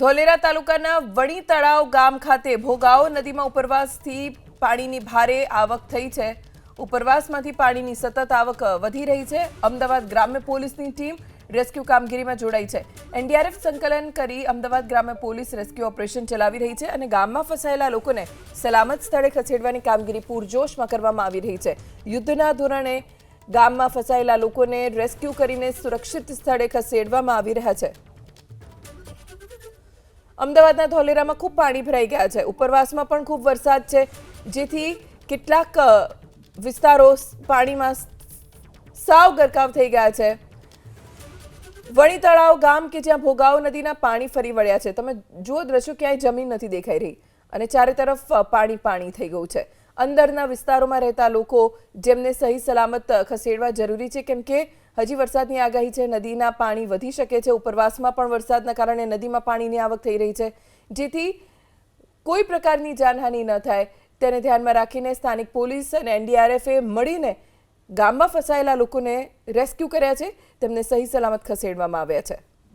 ધોલેરા તાલુકાના વણી તળાવ ગામ ખાતે ભોગાવો નદીમાં ઉપરવાસથી પાણીની ભારે આવક થઈ છે। ઉપરવાસમાંથી પાણીની સતત આવક વધી રહી છે। અમદાવાદ ગ્રામ્ય પોલીસની ટીમ રેસ્ક્યુ કામગીરીમાં જોડાઈ છે। એનડીઆરએફ સંકલન કરી અમદાવાદ ગ્રામ્ય પોલીસ રેસ્ક્યુ ઓપરેશન ચલાવી રહી છે અને ગામમાં ફસાયેલા લોકોને સલામત સ્થળે ખસેડવાની કામગીરી પૂરજોશમાં કરવામાં આવી રહી છે। યુદ્ધના ધોરણે ગામમાં ફસાયેલા લોકોને રેસ્ક્યુ કરીને સુરક્ષિત સ્થળે ખસેડવામાં આવી રહ્યા છે। અમદાવાદના ધોલેરામાં ખૂબ પાણી ભરાઈ ગયા છે। ઉપરવાસમાં પણ ખૂબ વરસાદ છે, જેથી કેટલાક વિસ્તારો પાણીમાં સાવ ગરકાવ થઈ ગયા છે। વણી તળાવ ગામ કે જ્યાં ભોગાવો નદીના પાણી ફરી વળ્યા છે। તમે જુઓ દ્રશ્યો, ક્યાંય જમીન નથી દેખાઈ રહી અને ચારે તરફ પાણી પાણી થઈ ગયું છે। અંદરના વિસ્તારોમાં રહેતા લોકો જેમને સહી સલામત ખસેડવા જરૂરી છે, કેમ કે હજી વરસાદની આગાહી છે। નદીના પાણી વધી શકે છે। ઉપરવાસમાં પણ વરસાદના કારણે નદીમાં પાણીની આવક થઈ રહી છે, જેથી કોઈ પ્રકારની જાનહાનિ ન થાય તેને ધ્યાનમાં રાખીને સ્થાનિક પોલીસ અને એનડીઆરએફે મળીને ગામમાં ફસાયેલા લોકોને રેસ્ક્યુ કર્યા છે, તેમને સહી સલામત ખસેડવામાં આવ્યા છે।